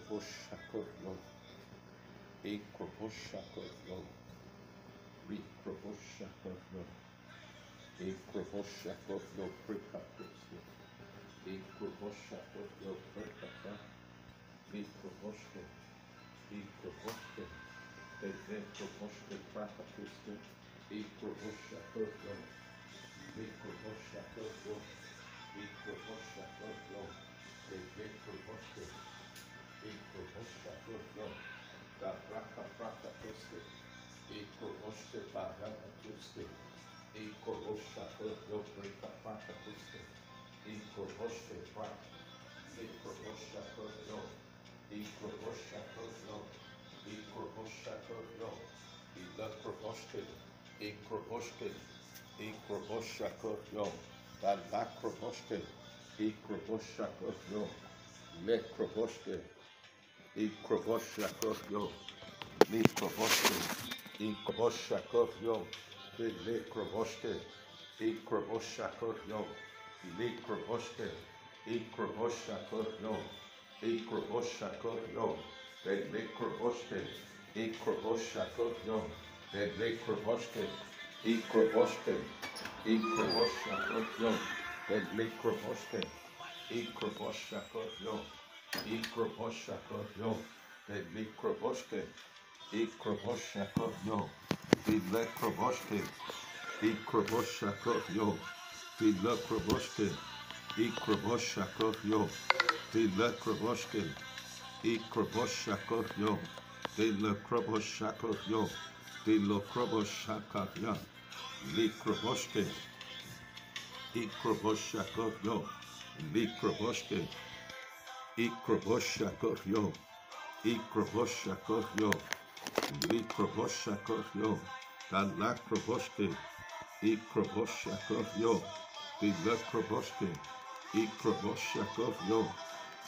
Ekroboshakorlo, Ekroboshakorlo, Ekroboshakorlo, Ekroboshakorlo, Prekakosko, Ekroboshakorlo, Prekaka, Ekroboshke, Ekroboshke, Ekroboshke, Prakakosko, Ekroboshakorlo, Ekroboshakorlo, Ekroboshakorlo, Ekroboshke, Ekroboshakorlo, da Prakakosko, Ekroboshke, Parakakosko, Ekroboshakorlo, Prekakosko, Ekroboshe, Ekroboshakorlo, Ekroboshakorlo, Ekroboshakorlo, Ekroboshe, Ekroboshe, Ekroboshakorlo, Dalakroboshke, Ekroboshakorlo, Lekroboshke, Ekroboshakorlo, Lekroboshke, Ekroboshakorlo, Lekroboshke, Ekroboshakorlo, Lekroboshke, Ekroboshakorlo, Ekroboshakorlo, Lekroboshke, Ekroboshakorlo, Lekroboshke, Ekroboshe, Ekroboshakorlo, Lekroboshke, Ekroboshakorlo, Ekroboshakorlo, Lekroboshke, Ekroboshakorlo, Lekroboshke, Ekroboshakorlo, Lekroboshke, Ekroboshakorlo, Lekroboshke, Ekroboshakorlo, Lekroboshhakorlo, Lekroboshhakorlo, Lekroboshke, Ekroboshakorlo, Lekroboshke, Ekroboshakorlo, Ekroboshakorlo, Lekroboshhakorlo, Dalakroboshke, Ekroboshakorlo, Lekroboshke, Ekroboshakorlo,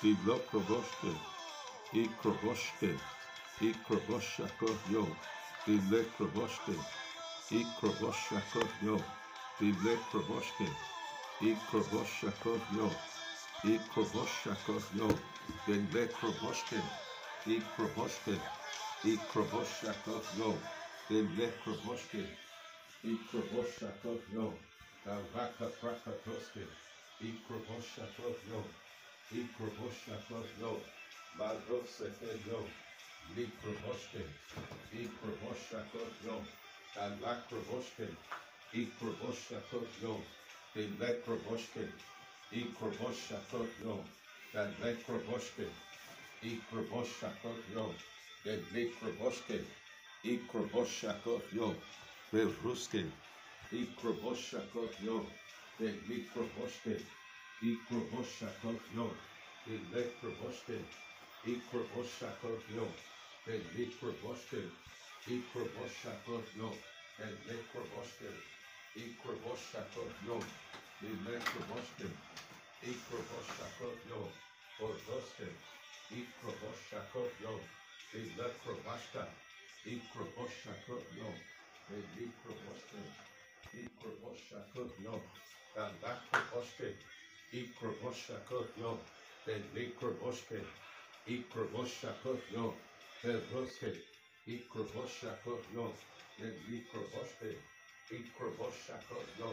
Lekroboshke, Ekroboshe, Ekroboshakorlo, Lekroboshke, Ekroboshakorlo, Lekroboshke, Ekroboshakorlo, Ekroboshakorlo, Lekroboshke, Ekroboshe, Ekroboshakorlo, Lekroboshke, Ekroboshakorlo, Dalakroboshke, Ekroboshakorlo, Ekroboshakorlo, Barosekello, Lekroboshke, Ekroboshakorlo, Dalakroboshke, Ekroboshakorlo, Lekroboshke, Ekroboshakorlo, Dalakroboshke, Ekroboshakorlo, Lekroboshke, Ekroboshakorlo, Beruske, Ekroboshakorlo, Lekroboshke, Ekroboshakorlo, Lekroboshke, Ekroboshakorlo, Lekroboshke, Ekroboshakorlo, Lekroboshke, Ekroboshakorlo, Lekroboshke, Ekroboshakorlo, Boroske, Ekroboshakorlo, Lekrobashka, Ekroboshakorlo, Lekroboshke, Ekroboshakorlo, Dalakroboshke, Ekroboshakorlo, Lekroboshke, Ekroboshakorlo, Beroske, Ekroboshakorlo, Lekroboshke, Ekroboshakorlo,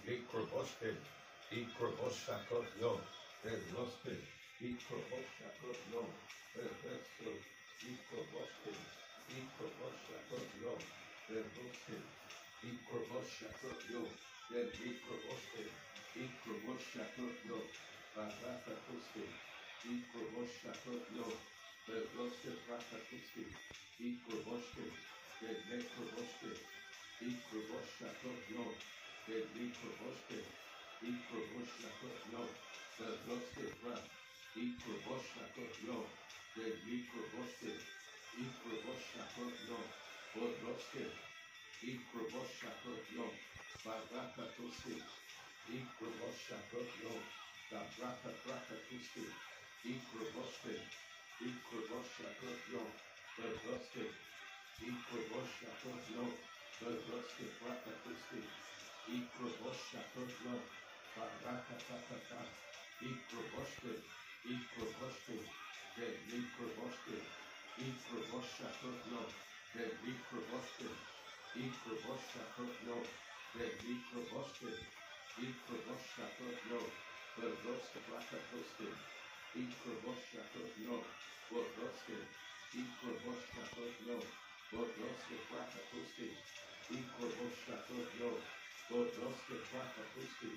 Lekroboshke, Ekroboshakorlo, Beroske, Ekroboshakorlo, Beroske, Ekroboshe, Ekroboshakorlo, Beroske, Ekroboshakorlo, Lekroboshke, Ekroboshakorlo, Barakakoske, Ekroboshakorlo, Beroske, Prakakoske, Ekroboshe, Lekroboshke, Ekroboshakorlo, Lekroboshke, Ekroboshakorlo, Beroske, Ekroboshakorlo, Lekroboshke, Ekroboshakorlo, Boroske, Ekroboshakorlo, Barakatoske, Ekroboshakorlo, Barakatoske, Ekroboshe, Ekroboshakorlo, Beroske, Ekroboshakorlo, Beroske, Prakakoske, Ekroboshakorlo, Barakataka, Ekroboshe, Ekroboshe, Ekroboshe, Ikroboshakoyo, Ikroboshe, Ikroboshakoyo, Ikroboshe, Ikroboshakoyo, Roske Plakatoske, Ikroboshakoyo, Roske, Ikroboshakoyo, Roske Plakatoske, Ikroboshakoyo, Roske Plakatoske,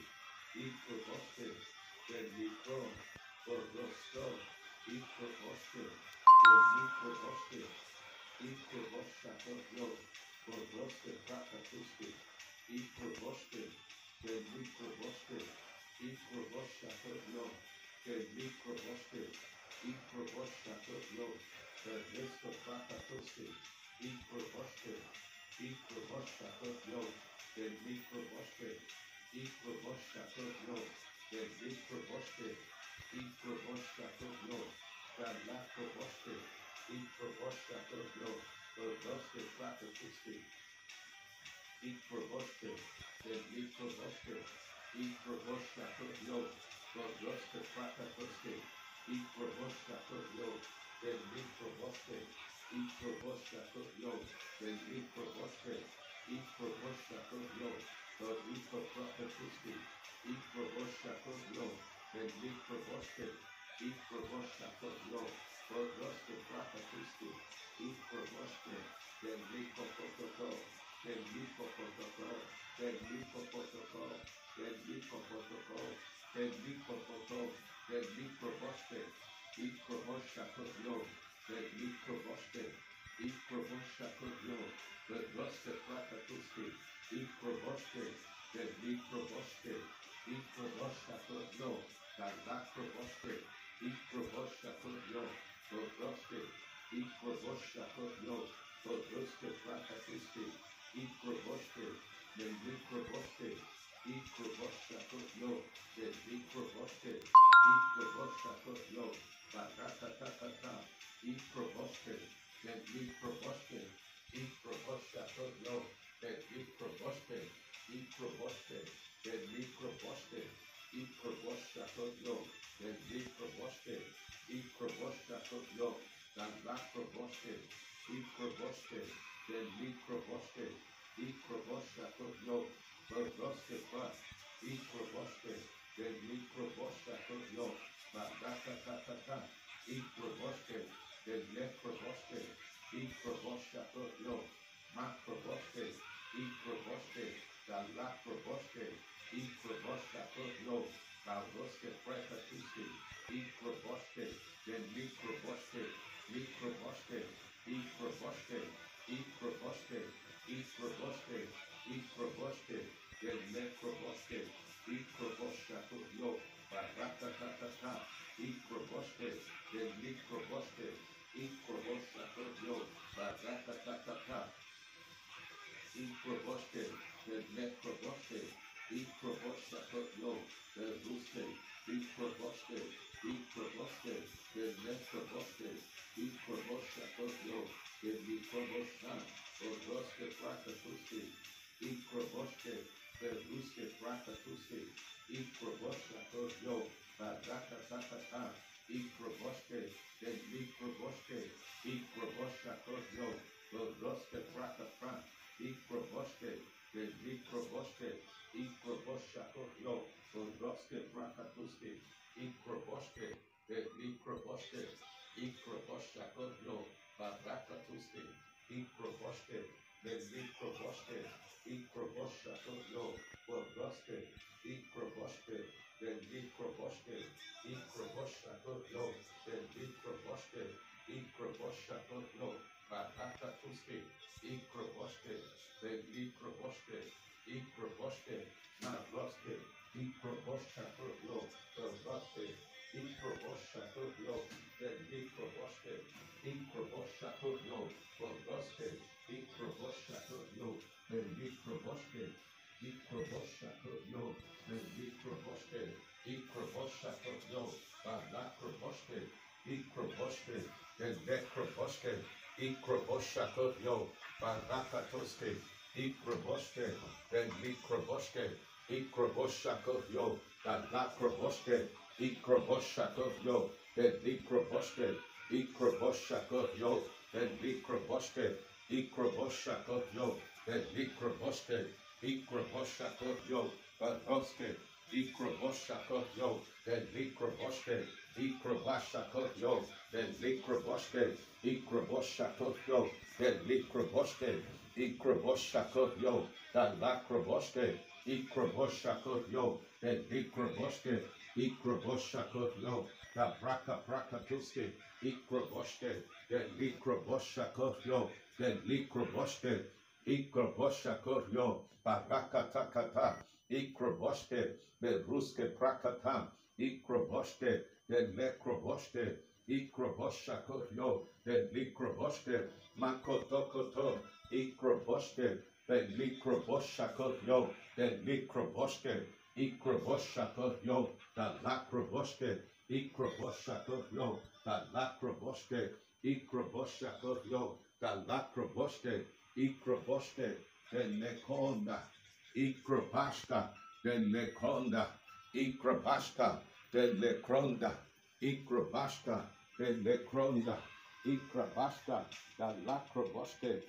Ikroboshe, Ikro, Rosko, Ikroboshe, Ikroboshe, Ikroboshakoyo, Roske Plakatoske, Ikroboshe, Ikroboshe, Ikroboshakoyo, Ikroboshe, Ikroboshakoyo, Resto Plakatoske, Ikroboshe, Ikroboshakoyo, Ikroboshe, Ikroboshakoyo, Ikroboshe, Ikroboshakoyo, Galakoboshe, Ikroboshakoyo, Roske Plakatoske, Ikroboshe, Ikroboshe, Ikroboshakoyo, Roske Plakatoske, Ikroboshakoyo, Ikroboshe, Ikroboshakoyo, Ikroboshe, Ikroboshakoyo, Ikroboshakoyo, Ikroboshakoyo, Ikroboshe, Ikroboshakoyo, Roske Plakatoske, Ikroboshe, Ikroboshakoyo, Ikroboshe, Ikroboshe, Ikroboshakoyo, Ikroboshe, Ikroboshakoyo, Baratatata, Ikroboshe, Ikroboshe, Ikroboshakoyo, Ikroboshe, Ikroboshe, Ikroboshe, Ikroboshakoyo, Ikroboshe, Ikroboshakoyo, Barataboshe, Ikroboshe, Ikroboshe, Ikroboshakoyo, Roske Plas, Ikroboshe, Ikroboshakoyo, Baratatata, Ikroboshe, Ikroboshe, Ikroboshakoyo, Makroboshe, Ikroboshe, Galakroboshe, Ikroboshakoyo, Roske Plakatoske, Ikroboshe, Ikroboshe, Ikroboshe, Ikroboshe, Ikroboshe, Ikroboshe, Ikroboshe, Ikroboshe, Ikroboshakoyo, Baratatata, Ikroboshe, Ikroboshe, Ikroboshakoyo, Baratatata, Ikroboshe, Ikroboshe, Ikroboshakoyo, Ruske, Ikroboshe, Ikroboshe, Ikroboshe, Ikroboshakoyo, Ikrobosha, Roske Plakatoske, Ikroboshe, Ruske Plakatoske, Ikroboshakoyo, Baratatata, Ikroboshe, Ikroboshe, Ikroboshakoyo, Roske Plakatoske, Ikroboshe, Ikroboshe, Ikroboshakoyo, Roske Plakatoske, Ikroboshe, Ikroboshe, Ikroboshakoyo, Barakatoske, Ikroboshe, Ikroboshe, Ikroboshakoyo, Roske, Ikroboshe, Ikroboshe, Ikroboshakoyo, Ikroboshe, Ikroboshakoyo, Barakatoske, Ikroboshe, Ikroboshe, Ikroboshe, Roske, Ikroboshakoyo, Roske, Ikroboshakoyo, Ikroboshe, Ikroboshakoyo, Roske, Ikroboshakoyo, Ikroboshe, Ikroboshakoyo, Ikroboshe, Ikroboshakoyo, Barakroboshe, Ikroboshe, Ikroboshe, Ikroboshakoyo, Barakatoske, Ikroboshe, Ikroboshe, Ikroboshakoyo, Barakroboske, Ikroboshakoyo, Ikroboshe, Ikroboshakoyo, then Likroboske, Ikroboshakoyo, then Likroboske, Ikroboshakoyo, Baroske, Ikroboshakoyo, then Likroboske, Ikrobashakoyo, then Likroboske, Ikroboshakoyo, then Likroboske, Ikroboshakoyo, then Lakroboske, Ikroboshakoyo, then Likroboske, Ikroboshakoyo, the braka tuske, Ikroboske, then Likroboshakoyo, then Likroboske, Ikroboshakoyo, Baraka takata, Ikroboske, then Ruske prakata, Ikroboske, then Lekroboske, Ikroboshakoyo, then Likroboske, Makotokoto, Ikroboske, then Likroboshakoyo, then Likroboske, Ikroboshakoyo, the Lakroboske, Ikroboshakoyo, the Lakroboske, Ikroboshakoyo, the Lakroboske, Ikroboske, the Nekonda, Ikrobashka, the Nekonda, Ikrobashka, the Lekronda, Ikrobashka, the Lekronda, Ikrobashka, the Lakroboske,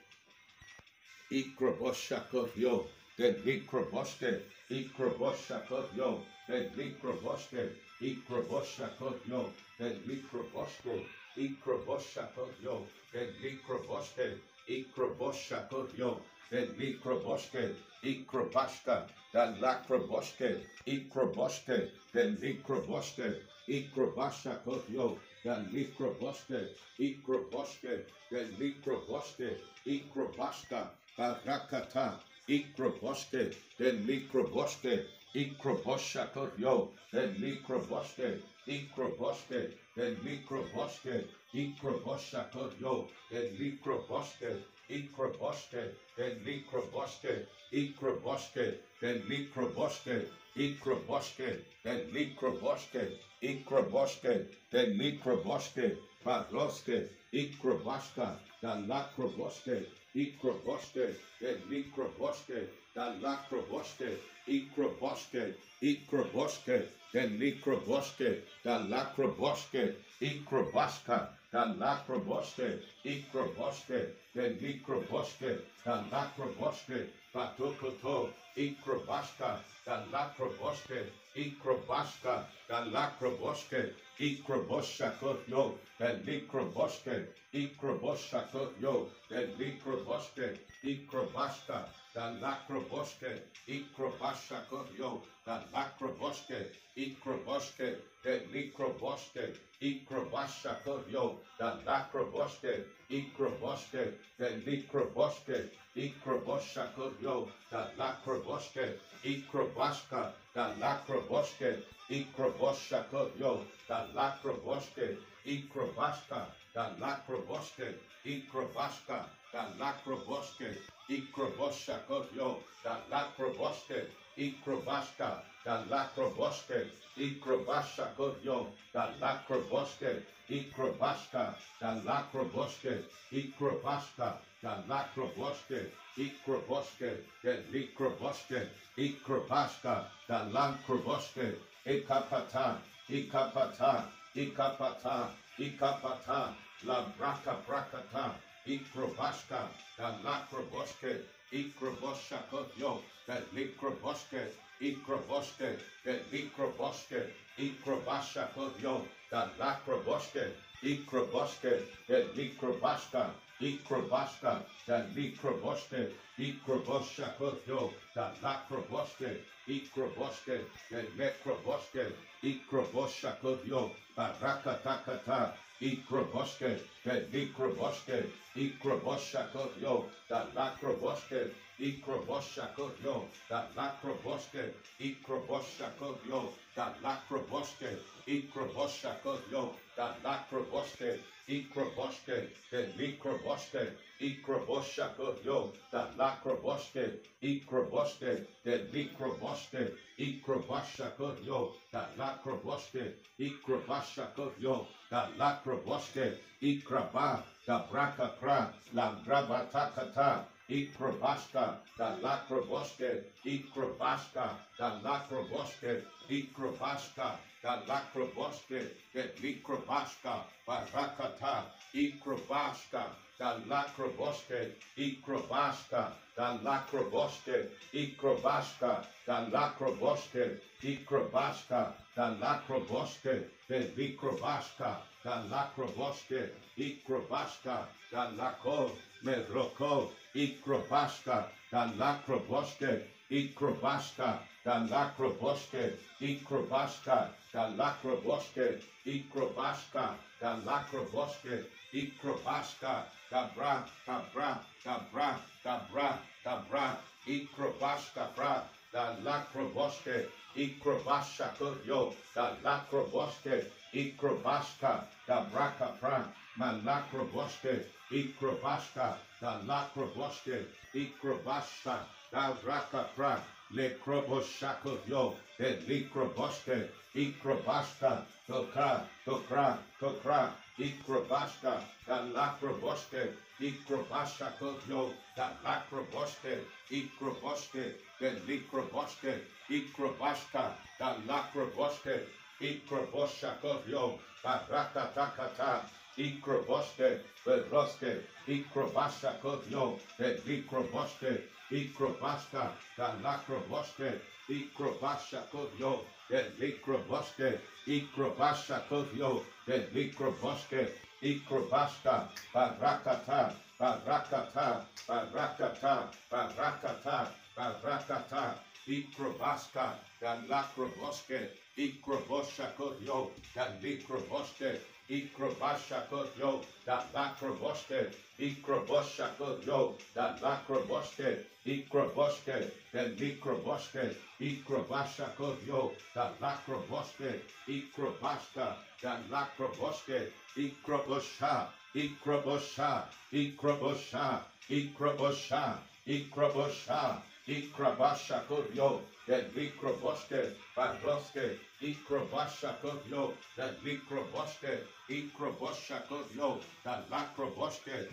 Ikroboshakoyo, the Likroboske, Ikroboshakoyo, the Likroboske, Ikroboshakoyo, the Likroboske, Ikroboshakoyo, the Likroboske, Ikroboshakoyo, the Likroboske, Ikrobashka, the Lakroboske, Ikroboske, the Likroboske, Ikrobashakoyo, the Likroboske, Ikroboske, the Likroboske, Ikrobashka, Barakata, Ikroboske, then Likroboske, Ikroboshakoyo, then Likroboske, Ikroboske, then Likroboske, Ikroboshakoyo, then Likroboske, Ikroboske, then Likroboske, Ikroboske, then Likroboske, Ikroboske, then Likroboske, Ikroboske, then Likroboske, Baroske, Ikrobashka, then Lakroboske, Ikroboske, then Likroboske, then Lakroboske, Ikroboske, Ikroboske, then Likroboske, then Lakroboske, Ikrobashka, then Lakroboske, Ikroboske, then Likroboske, then Lakroboske, Batokoto, Ikrobashka, then Lakroboske, Ikrobashka, then Lakroboske, Ikroboshakoyo, then Likroboske, Ikroboshakoyo, then Likroboske, Ikrobashka, then Lakroboske, Ikrobashakoyo, then Lakroboske, Ikroboske, then Likroboske, Ikrobashakoyo, then Lakroboske, Ikroboske, then Likroboske, Ikroboshakoyo, then Lakroboske, Ikrobashka, then Lakroboske, Ikroboshakoyo, then Lakroboske, Ikrobashka, then Lakroboske, Ikrobashka, then Lakroboske, Ikroboshakoyo, then Lakroboske, Ikrobashka, then Lakroboske, Ikrobashakoyo, then Lakroboske, Ikrobashka, then Lakroboske, Ikrobashka, then Lakroboske, Ikroboske, then Likroboske, Ikrobashka, then Lakroboske, Ikapata, Ikapata, Ikapata, Ikapata, La Braka Brakata, Ikrobashka, then Lakroboske, Ikroboshakoyo, then Likroboske, Ikroboske, then Likroboske, Ikrobashakoyo, then Lakroboske, Ikroboske, then Likrobashka, Ikrobashka, then Likroboske, Ikroboshakoyo, then Lakroboske, Ikroboske, then Lekroboske, Ikroboshakoyo, Barakatakata, Ikroboske, then Likroboske, Ikroboshakoyo, then Lakroboske, Ikroboshakoyo, then Lakroboske, Ikroboshakoyo, then Lakroboske, Ikroboshakoyo, then Lakroboske, Ikroboske, then Likroboske, Ikroboshakoyo, then Lakroboske, Ikroboske, then Likroboske, Ikrobashakoyo, then Lakroboske, Ikrobashakoyo, then Lakroboske, Ikraba, the Brakakra, la Grabatakata, Ikrobashka, the Lakroboske, Ikrobashka, the Lakroboske, Ikrobaska, da Lacroboske, that Likrobaska, Barakata, Ikrobaska, da Lacroboske, Ikrobaska, da Lacroboske, Ikrobaska, da Lacroboske, Ikrobaska, da Lacroboske, that Likrobaska, da Lacroboske, Ikrobaska, da Laco, Meroko, Ikrobaska, da Lacroboske, Ikrobaska, da Lacroboske, Ikrobaska, da Lacroboske, Ikrobaska, da Lacroboske, Ikrobaska, da Bra, da Bra, da Bra, da Bra, da Bra, Ikrobaska, Bra, da Lacroboske, Ikrobasha Kuryo, da Lacroboske, Ikrobaska, da Braka Pra, Malacroboske, Ikrobaska, da Lacroboske, Ikrobasha, da Braka Pra, Le Kroboshaco Yo, de Likroboske, Ikrobaska, Tokra, Tokra, Tokra, Ikrobaska, da Lacroboske, Ikrobasha Yo, da Lacroboske, Ikroboske, de Likroboske, Ikrobaska, da Lacroboske, Ikrobosha Yo, da Rakatakata, Ikroboske, Vedroske, Ikrobasha Yo, de Likroboske, Ikrobaska, da Lacroboske, Ikrobasha Yo, de Likroboske, Ikrobasha Yo, de Likroboske, Ikrobaska, Barakata, Barakata, Barakata, Barakata, Barakata, Ikrobaska, da Lacroboske, Ikrobosha Yo, da Likroboske, Ikrobasha Yo, da Lacroboske, Ikrobosha Yo, da Lacroboske, Ikroboske, da Likroboske, Ikrobasha Yo, da Lacroboske, Ikrobaska, da Lacroboske, Ikrobosha, Ikrobosha, Ikrobosha, Ikrobosha, Ikrobosha, Ikrobasha Yo, that Likroboske, Badroske, Ikrobasha Yo, that Likroboske, Ikrobosha Yo, that Lacroboske,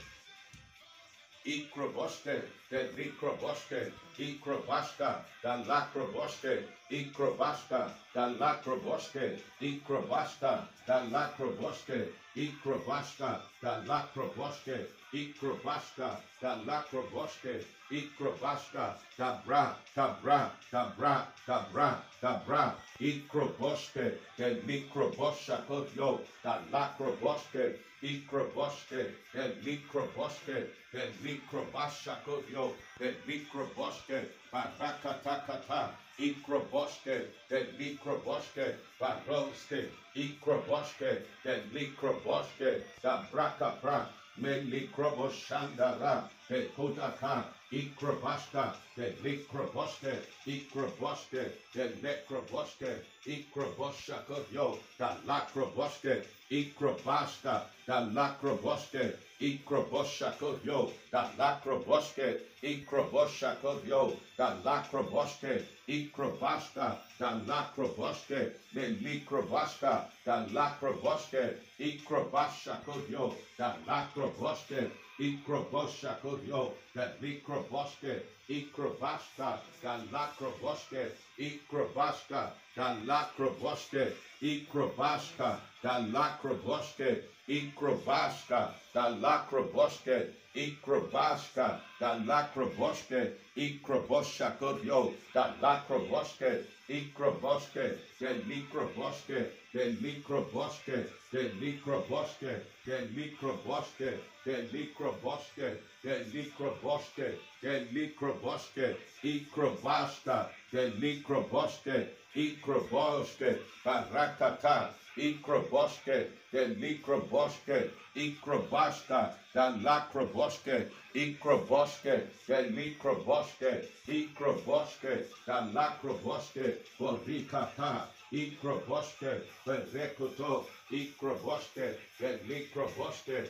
Ikroboske, that Likroboske, Ikrobaska, that Lacroboske, Ikrobaska, that Lacroboske, Ikrobaska, that Lacroboske, Ikrobaska, that Lacroboske, Ikrobaska, that Lacroboske, Ikrobaska, da Bra, da Bra, da Bra, da Bra, da Bra, Ikroboske, that Likrobosha Yo, that Lacroboske, Ikroboske, that Likroboske, that Likrobasha Yo, that Likroboske, Barakatakata, Ikroboske, that Likroboske, Baroske, Ikroboske, that Likroboske, da Braka Bra, Melikroboshanda, that Kotaka, Ikrobaska, that Likroboske, Ikroboske, that Lekroboske, Ikrobosha Yo, that Lacroboske, Ikrobaska, that Lacroboske, Ikrobosha Yo, that Lacroboske, Ikrobosha Yo, that Lacroboske, Ikrobaska, that Lacroboske, then Likrobaska, that Lacroboske, Ikrobasha Yo, that Lacroboske, Ikrobosha Yo, that Likroboske, Ikrobaska, that Lacroboske, Ikrobaska, that Lacroboske, Ikrobaska, that Lacroboske, Ikrobaska, that Lacroboske, Ikrobaska, that Lacroboske, Ikrobosha Yo, that Lacroboske, Ikroboske, then Likroboske, then Likroboske, then Likroboske, then Likroboske, then Likroboske, then Likroboske, then Likroboske, Ikrobaska, then Likroboske, Ikroboske, Barakata, Ikroboske, then Likroboske, Ikrobaska, then Lacroboske, Ikroboske, then Likroboske, Ikroboske, then Lacroboske, Borikata, Ikroboske, Berekoto, Ikroboske, then Likroboske,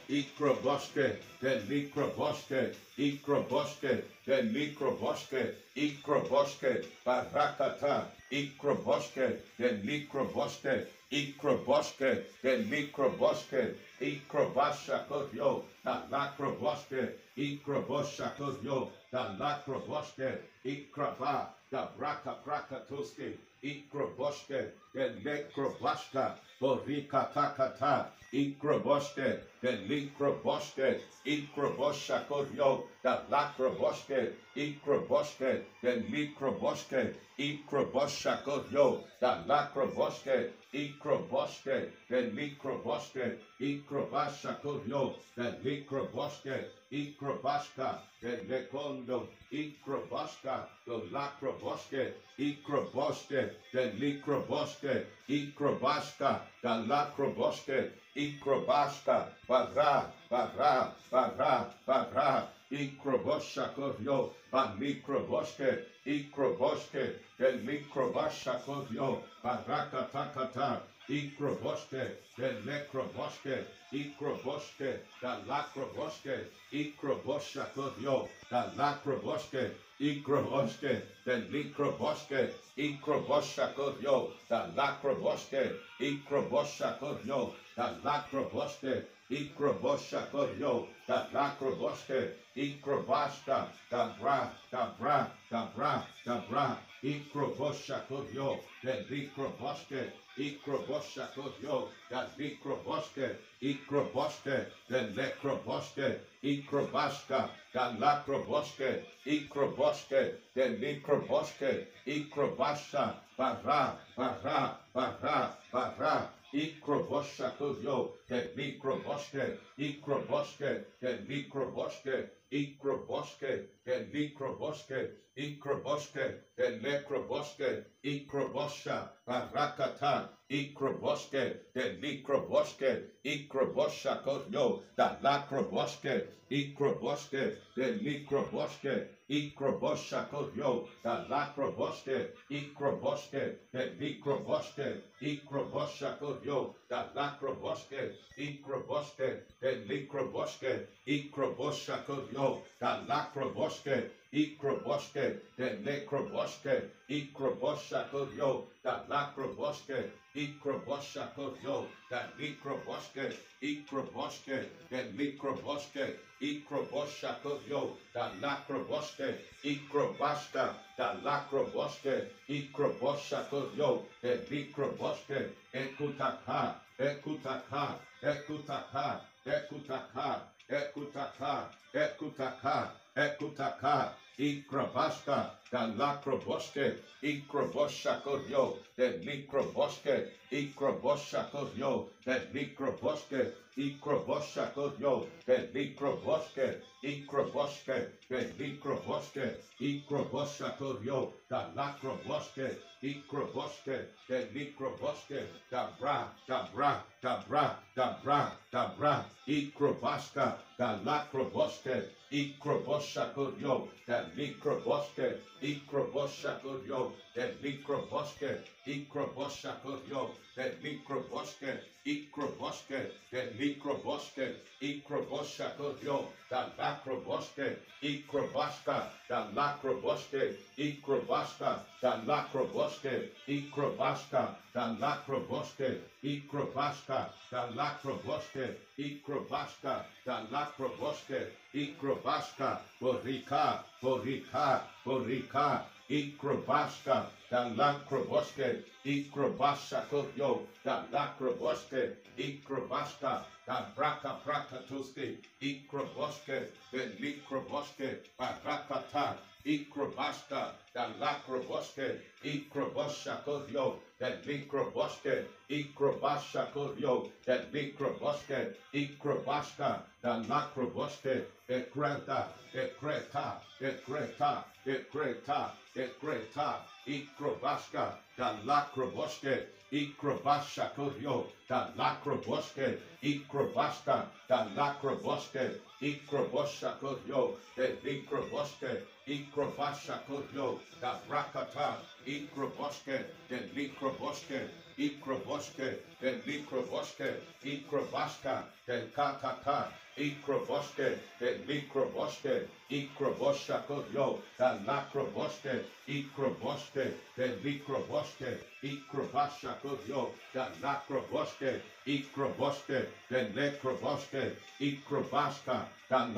Ikroboske, then Likroboske, Ikroboske, then Likroboske, Ikroboske, Barakata, Ikroboske, then Likroboske, Ikroboske, then Likroboske, Ikrobasha Kodyo, da Lacroboske, Ikrobosha Kodyo, da Lacroboske, Ikraba, da Braka Prakatoske, Ikroboske, the Necroboska, Borika Takata, Ikroboske, the Likroboske, Ikrobosha Kodyo, da Lacroboske, Ikroboske, the Likroboske, Ikrobosha Kodyo, da Lacroboske, Ikroboske, the Likroboske, Ikrobasha Kodyo, the Likroboske, Ikrobaska, the Lekondo, Ikrobaska, the Lacroboske, Ikroboske, the Likroboske, Ikrobaska, the Lacroboske, Ikrobaska, Badra, Badra, Badra, Badra, Ikrobosha Kodyo, Balikroboske, Ikroboske, the Likrobasha Kodyo, Baraka Takata, Ikroboske, the Lekroboske, Ikroboske, the Lacroboske, Ikrobosha Kodyo, the Lacroboske, Ikroboske, the Likroboske, Ikrobosha Kodyo, the Lacroboske, Ikrobosha Kodyo, the Lacroboske, Ikrobosha Kodyo, the Lacroboske, Ikrobashka, the Bra, the Bra, the Bra, the Bra, Ikrobosha Kodyo, the Likroboske, Ikrobosha Kodyo, the Likroboske, Ikroboske, the Lekroboske, Ikrobashka, the Lacroboske, Ikroboske, the Likroboske, Ikrobasha, Bara, Bara, Bara, Bara, Ikrobosha Kodyo, the Likroboske, Ikroboske, the Likroboske, Ikroboske, the Likroboske, Ikroboske, the Lekroboske, Ikrobosha, Barakata, Ikroboske, the Likroboske, Ikrobosha Kodyo, the Lacroboske, Ikroboske, the Likroboske, Ikrobosha Kodyo, the Lacroboske, Ikroboske, the Likroboske, Ikrobosha Kodyo, the Lacroboske, Ikroboske, the Likroboske, Ikrobosha Kodyo, the Lacroboske, Ikroboske, the Lekroboske, Ikrobosha Kodyo, the Lacroboske, Ikrobosha Kodyo, the Likroboske, Ikroboske, the Likroboske, Ikrobosha Kodyo, the Lacroboske, Ikrobashka, the Lacroboske, Ikrobosha Kodyo, the Likroboske, Ekutaka, Ekutaka, Ekutaka, Ekutaka, Ekutaka, Ekutaka, Ekutaka, Ikrobashka, the Lacroboske, Ikrobosha Kodyo, the Likroboske, Ikrobosha Kodyo, the Likroboske, Ikrobosha Kodyo, the Likroboske, Ikroboske, the Likroboske, Ikrobosha Kodyo, the Lacroboske, Ikroboske, the Likroboske, the Bra, the Bra, the Bra, the Bra, the Bra, Ikrobashka, the Lacroboske, Ikrobosha Kodyo, the Likroboske, Ikrobosha Kodyo, the Likroboske, Ikrobosha Kodyo, the Likroboske, Ikroboske, the Likroboske, Ikrobosha Kodyo, the Lacroboske, Ikrobashka, the Lacroboske, Ikrobashka, the Lacroboske, Ikrobashka, the Lacroboske, Ikrobashka, the Lacroboske, Ikrobashka, the Lacroboske, Ikrobashka, Borika, Borika, Borika, Ikrobashka, the Lacroboske, Ikrobasha Kodyo, the Lacroboske, Ikrobashka, the Braka Prakatoske, Ikroboske, the Likroboske, Barakata, Ikrobashka, the Lacroboske, Ikrobosha Kodyo, the Likroboske, Ikrobasha Kodyo, the Likroboske, Ikrobashka, the Lacroboske, the Kreta, the Kreta, the Kreta, the Kreta, the Kreta, Ikrobashka, the Lacroboske, Ikrobasha Kodyo, the Lacroboske, Ikrobashka, the Lacroboske, Ikrobosha Kodyo, the Likroboske, Ikrobasha Kodyo, the Brakata, Ikroboske, the Likroboske, Ikroboske, then Mikroboske, Ikrobaska, then Kakaka, Ikroboske, then Mikroboske, Ikroboshako, then Lakroboske, Ikroboske, then Mikroboske, Ikrobashako, then Lakroboske, Ikroboske, then Lekroboske, Ikrobaska, then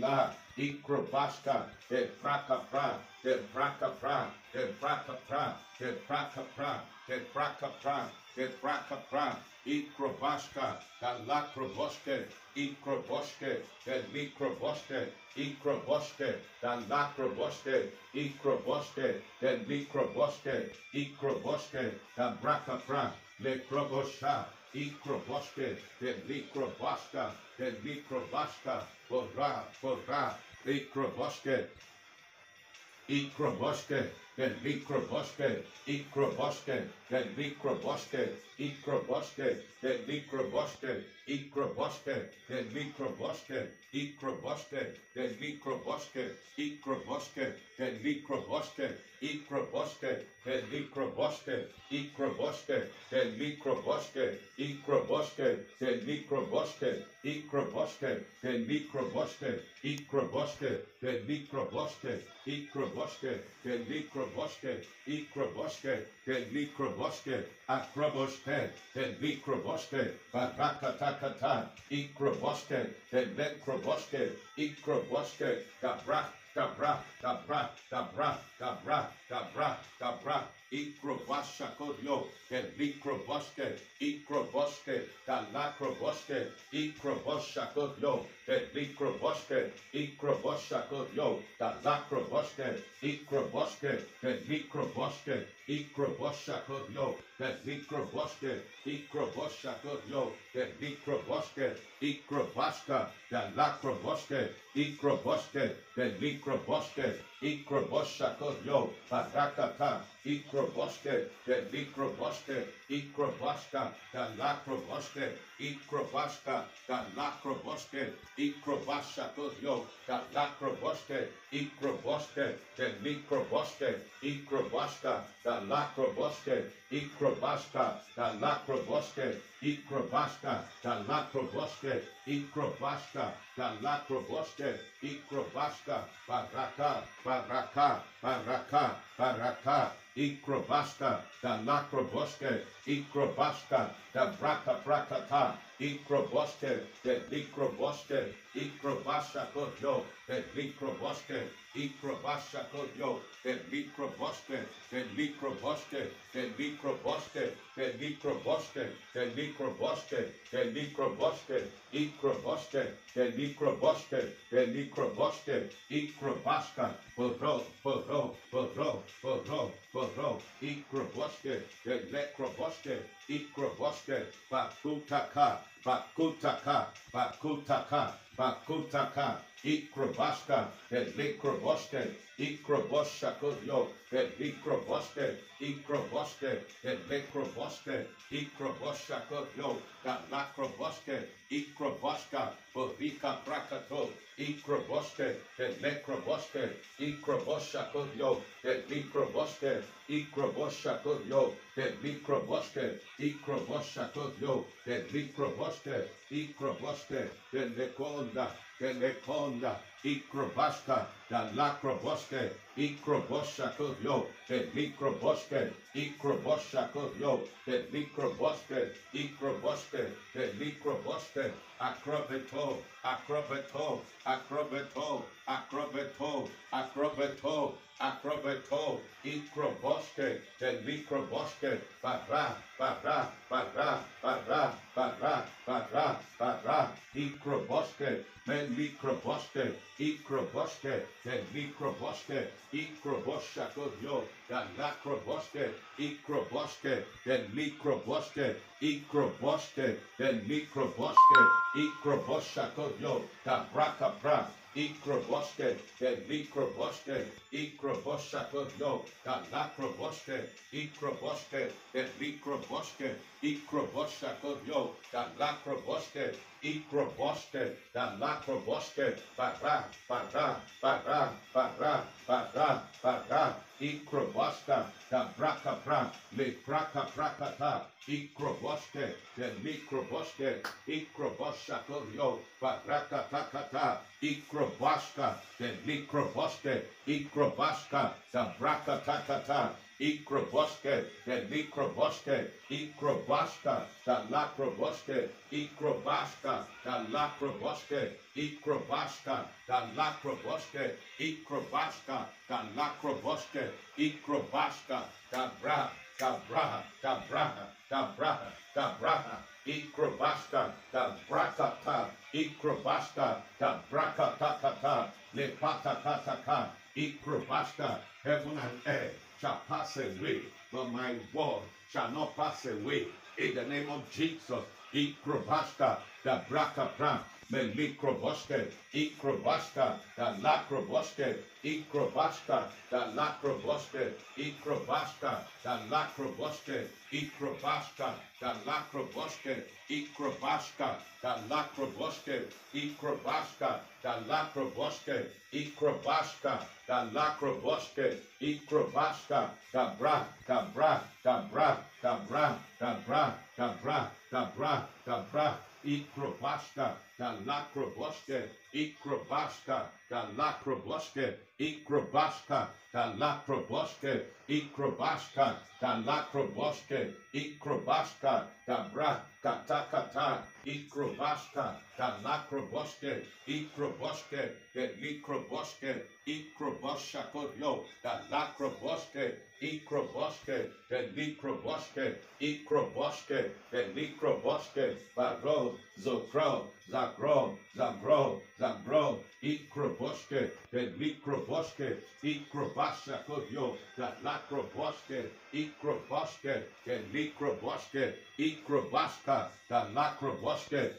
La, Ikrobaska, then Prakapra, then Prakapra, then Prakapra, then Prakapra, then Prakapra, then Prakapra, Ikrobaska, then Lakroboske, Ikroboske, then Mikroboske, Ikroboske, then Lakroboske, Ikroboske, then Mikroboske, Ikroboske, then Prakapra, Lekrobosha, Ikroboske, then Mikrobaska, then Mikrobaska, Bora, Ikroboske, Ikroboske, then Mikroboske, Ikroboske, then Mikroboske, Ikroboske, then Mikroboske, Ikroboske, then Mikroboske, Ikroboske, then Mikroboske, Ikroboske, then Mikroboske, Ikroboske, then Mikroboske, Ikroboske, then Mikroboske, Ikroboske, then Mikroboske, Ikroboske, then Mikroboske, Ikroboske, then Mikroboske, Ikroboske, then Mikroboske, Ikroboske, then Mikroboske, Akroboske, then Mikroboske, Barakatakata, Ikroboske, then Lekroboske, Ikroboske, Gabra, Ikrobashakodio, then Mikroboske, Ikroboske, then Lakroboske, Ikroboshakodio, then Mikroboske, Ikroboshakodio, then Lakroboske, Ikroboske, then Mikroboske, Ikroboshakodio, then Mikroboske, Ikroboshakodio, then Mikroboske, Ikrobaska, then Lakroboske, Ikroboske, then Mikroboske, Ikroboshakodio, Barakata, Ikroboske, then Mikroboske, Ikrobaska, then Lakroboske, Ikrobaska, then Lakroboske, Ikrobashakodio, then Lakroboske, Ikroboske, then Mikroboske, Ikrobaska, then Lakroboske, Ikrobaska, then Lakroboske, Ikrobaska, then Lakroboske, Ikrobaska, then Lakroboske, Ikrobaska, Baraka, Ikrobaska, then Lakroboske, Ikrobaska, then Brakata, Ikroboske, then Mikroboske, Ikrobashakodio, then Mikroboske, Ikrobashakodio, then Mikroboske, then Mikroboske, then Mikroboske, then Mikroboske, then Mikroboske, then Mikroboske, Ikroboske, then Mikroboske, then Mikroboske, Ikrobaska, Boro, Ikroboske, then Lekroboske, Ikroboske, Bakutaka, Ikrobaska, then Mikroboske, Ikroboshakodio, then Mikroboske, Ikroboske, then Mikroboske, Ikroboshakodio, then Lakroboske, Ikroboska, Borika Brakato, Ikroboske, then Mikroboske, Ikroboshakodio, then Mikroboske, Ikroboshakodio, then Mikroboske, Ikroboshakodio, then Mikroboske, Ikroboske, then Lekonda, Ikrobaska, then Lakroboske, Ikroboshakodio, then Mikroboske, Ikroboshakodio, then Mikroboske, Ikroboske, then Mikroboske, Akrobeto, Ikroboske, then Mikroboske, Bara, Ikroboske, then Mikroboske, Ikroboske, then Mikroboske, Ikroboshakodio, then Lakroboske, Ikroboske, then Mikroboske, Ikroboske, then Mikroboske, Ikroboshakodio, then Brakapra, Ikroboske, then Mikroboske, Ikroboshakodio, then Lakroboske, Ikroboske, then Mikroboske, Ikroboshakodio, then Lakroboske, Ikroboske, then Lakroboske, Bara, Ikrobaska, da braka bra, le braka brakata, Ikroboske, the Mikroboske, Ikrobosha Korio, Baraka Takata, Ikrobaska, the Mikroboske, Ikrobaska, the Braka Takata, Ikroboske, the Mikroboske, Ikrobaska, the Lakroboske, Ikrobaska, the Lakroboske, Ikrobaska, the Lakroboske, Ikrobaska, the Lakroboske, Ikrobaska, the Bra, the Braha, the Braha, the Braha, the Braha, Ikrobaska, the Brakata, Ikrobaska, the Brakatakata, Lepatatataka, Ikrobaska, heaven and earth shall pass away, but my word shall not pass away. In the name of Jesus, Ikrobaska, the Brakapra, Melikroboske, Ikrobaska, the Lakroboske, Ikrobaska, the Lakroboske, Ikrobaska, the Lakroboske, Ikrobaska, the Lakroboske, Ikrobaska, the Lakroboske, Ikrobaska, the Lakroboske, Ikrobaska, the Lakroboske, Ikrobaska, the Bra, the Bra, the Bra, the Bra, the Bra, the Bra, the Bra, the Bra, Ikrobaska, the Lakroboske, Ikrobaska, the Lakroboske, Ikrobaska, the Lakroboske, Ikrobaska, the Lakroboske, Ikrobaska, the Bra, Katakata, Ikrobaska, the Lakroboske, Ikroboske, the Likroboske, Ikroboshakoyo, the Lakroboske, Ikroboske, the Likroboske, Ikroboske, the Likroboske, Baro, Zokro, Zagro, Zagro, Zagro, Ikroboske, the Likroboske, Ikrobashakoyo, the Lakroboske, Ikroboske, the Likroboske, Ikrobaska, the Lakroboske,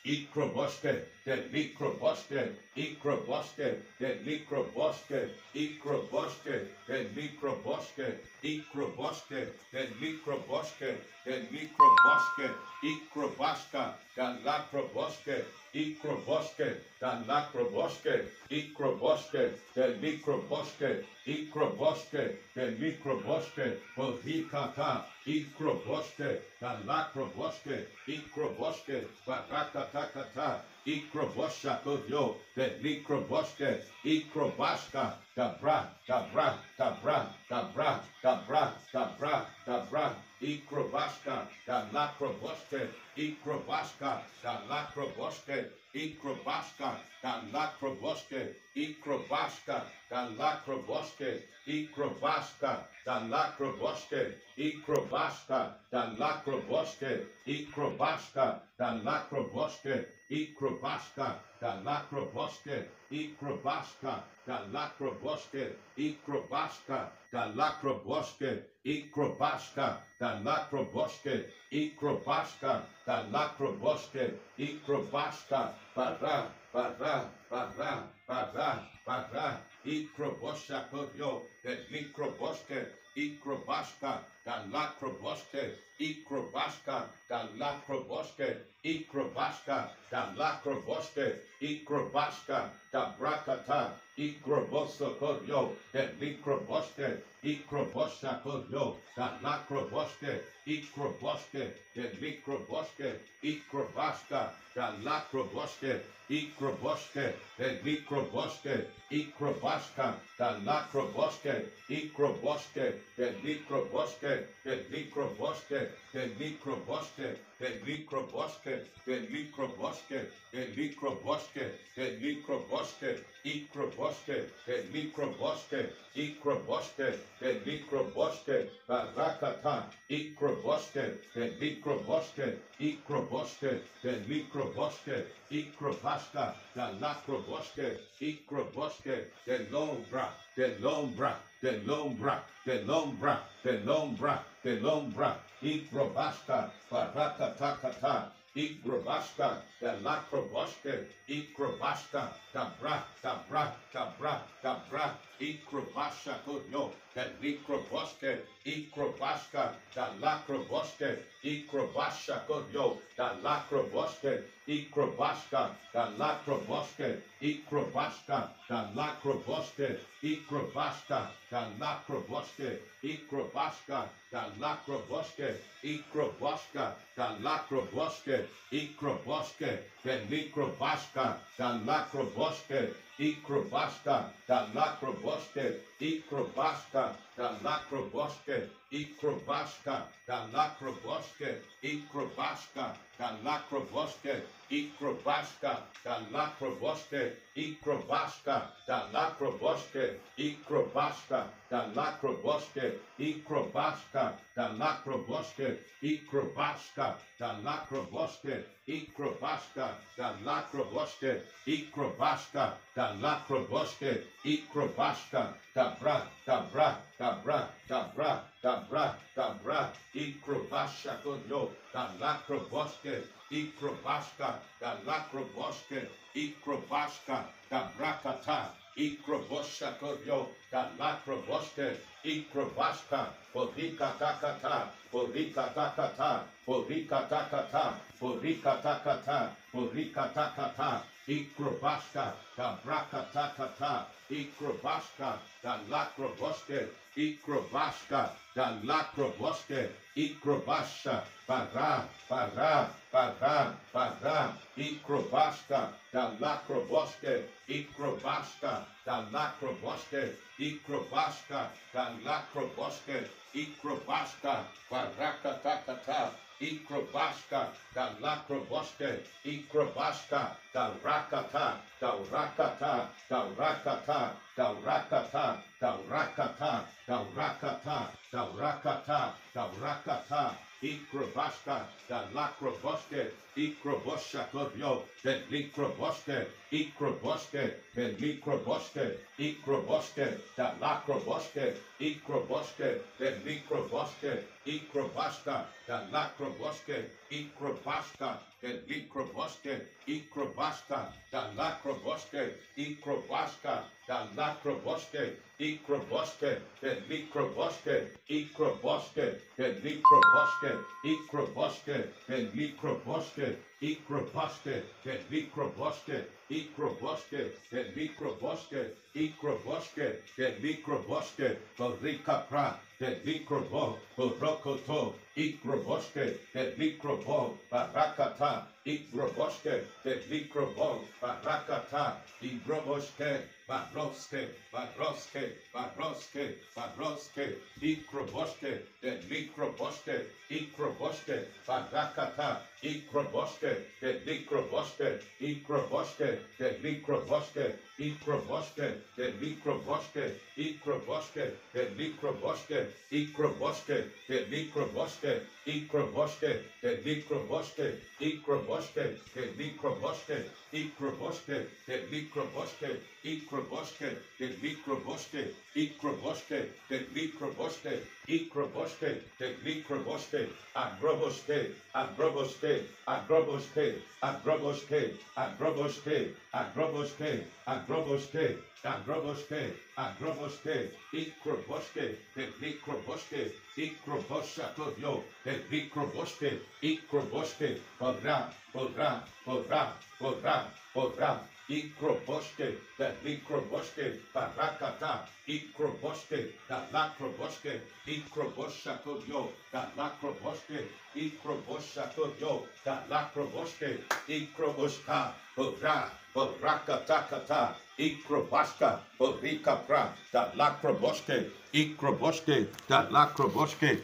Ikroboske, the Likroboske, Ikroboske, the Likroboske, Ikroboske, the Likroboske, Ikroboske, the Likroboske, the Likroboske, Ikrobaska, the Lakroboske, Ikroboske, the Lakroboske, Ikroboske, the Likroboske, Ikroboske, the Likroboske, Bovikata, Ikroboske, the Lakroboske, Ikroboske, Barakatakata, Ikroboshakoyo, the Likroboske, Ikrobaska, the Bra, the Bra, the Bra, the Bra, the Bra, the Bra, the Bra, Ikrobaska, the Lakroboske, Ikrobaska, the Lakroboske, Ikrobaska, the Lakroboske, Ikrobaska, the Lakroboske, Ikrobaska, the Lakroboske, Ikrobaska, the Lakroboske, Ikrobaska, the Lakroboske, Ikrobaska, the Lakroboske, Ikrobaska, the Lakroboske, Ikrobaska, the Lakroboske, Ikrobaska, the Lakroboske, Ikrobaska, the Lakroboske, Ikrobaska, Bara, Bara, Bara, Bara, Bara, Ikroboshakoyo, the Likroboske, Ikrobaska, the Lakroboske, Ikrobaska, the Lakroboske, Ikrobaska, the Lakroboske, Ikrobaska, the Brakata, Ikrobosokoyo, the Likroboske, Ikroboshakoyo, the Lakroboske, Ikroboske, the Likroboske, Ikrobaska, the Lakroboske, Ikroboske, the Likroboske, Ikrobaska, the Lakroboske, Ikroboske, the Likroboske, the Likroboske, the Likroboske, the Likroboske, the Likroboske, the Likroboske, the Likroboske, Ikroboske, the Likroboske, Ikroboske, the Likroboske, Barakata, Ikroboske, the Likroboske, Ikroboske, the Likroboske, Ikrobaska, the Lakroboske, Ikroboske, the Lombra, the Lombra, the Lombra, the Lombra, the Lombra, the Lombra, Ikrobaska, Barakatakata, Ikrobaska, the Lakroboske, Ikrobaska, the Bra, the Bra, the Bra, the Bra, Ikrobasha Koyo, the Likroboske, Ikrobaska, the Lakroboske, Ikrobasha Kodyo, da Lacroboske, Ikrobaska, da Lacroboske, Ikrobaska, da Lacroboske, Ikrobaska, da Lacroboske, Ikrobaska, da Lacroboske, Ikrobaska, da Lacroboske, Ikroboske, da Likrobaska, da Lacroboske, Ikrobaska, da Lacroboske, Ikrobaska, da Lacroboske, Ikrobaska, da Lacroboske, Ikrobaska, da Lacroboske, Ikrobaska, da Lacroboske, Ikrobaska, da Lacroboske, Ikrobaska, da Lacroboske, Ikrobaska, da Lacroboske, Ikrobaska, da Lacroboske, Ikrobaska, da Lacroboske, Ikrobaska, da Lacroboske, Ikrobaska, da bra, da bra, da bra, da bra, da bra, da bra, Ikrobasha Kodyo, da Lacroboske, Ikrobaska, da Lacroboske, Ikrobaska, da Brakata, Ikrobosha Kodyo, da Lacroboske, Ikrobaska, Porika Takata, Porika Takata, Porika Takata, Porika Takata, Porika Takata, Ikrobaska, da Brakatakata, Ikrobaska, da Lacroboske, Ikrobaska, da Lacroboske, Ikrobasha, Bara, Bara, Bara, Bara, Ikrobaska, da Lacroboske, Ikrobaska, da Lacroboske, Ikrobaska, da Lacroboske, Ikrobaska, Barakatakata, Ikrobaska, da Lacroboske, Ikrobaska, da Rakata, da Rakata, da Rakata, da Rakata, da Rakata, da Rakata, da Rakata, da Rakata, Ikrobaska, da Lacroboske, Ikrobosha Kodyo, da Likroboske, Ikroboske, da Likroboske, Ikroboske, da Lacroboske, Ikroboske, da Likroboske, Ikrobaska, da Lacroboske, Ikrobaska, da Likroboske, Ikrobaska, da Lacroboske, Ikrobaska, da Lacroboske, Ikroboske, da Likroboske, Ikroboske, da Likroboske, Ikroboske, da Likroboske, Ikroboske, da Likroboske, Ikroboske, da Likroboske, Ikroboske, da Likroboske, Porika Pra, da Likrobo, Porokoto, Ikroboske, da Likrobo, Barakata, Ikroboske, da Likrobo, Barakata, Ikroboske, Baroske, Baroske, Baroske, Baroske, Ikroboske, da Likroboske, Ikroboske, Barakata, Ikroboske, da Likroboske, Ikroboske, da Likroboske, Ikroboske, da Likroboske, Ikroboske, da Likroboske, Ikroboske, da Likroboske, Ikroboske, da Likroboske, Ikroboske, da Likroboske, Ikroboske, da Likroboske, Ikroboske, da Likroboske, Ikroboske, da Likroboske, Ikroboske, da Likroboske, Agroboske, Agroboske, Agroboske, Agroboske, Agroboske, Agroboske, Agroboske, Agroboske, Agroboske, Ikroboske, da Likroboske, Ikrobosha Kodyo, da Likroboske, Ikroboske, Podra, Podra, Podra, Podra, Podra, Ikroboske, da Likroboske, Barakata, Ikroboske, da Lacroboske, Ikrobosha Kodyo, da Lacroboske, Ikrobosha Kodyo, da Lacroboske, Ikroboska, Podra, Porakatakata, Ikrobaska, Porika Pra, da Lacroboske, Ikroboske, da Lacroboske,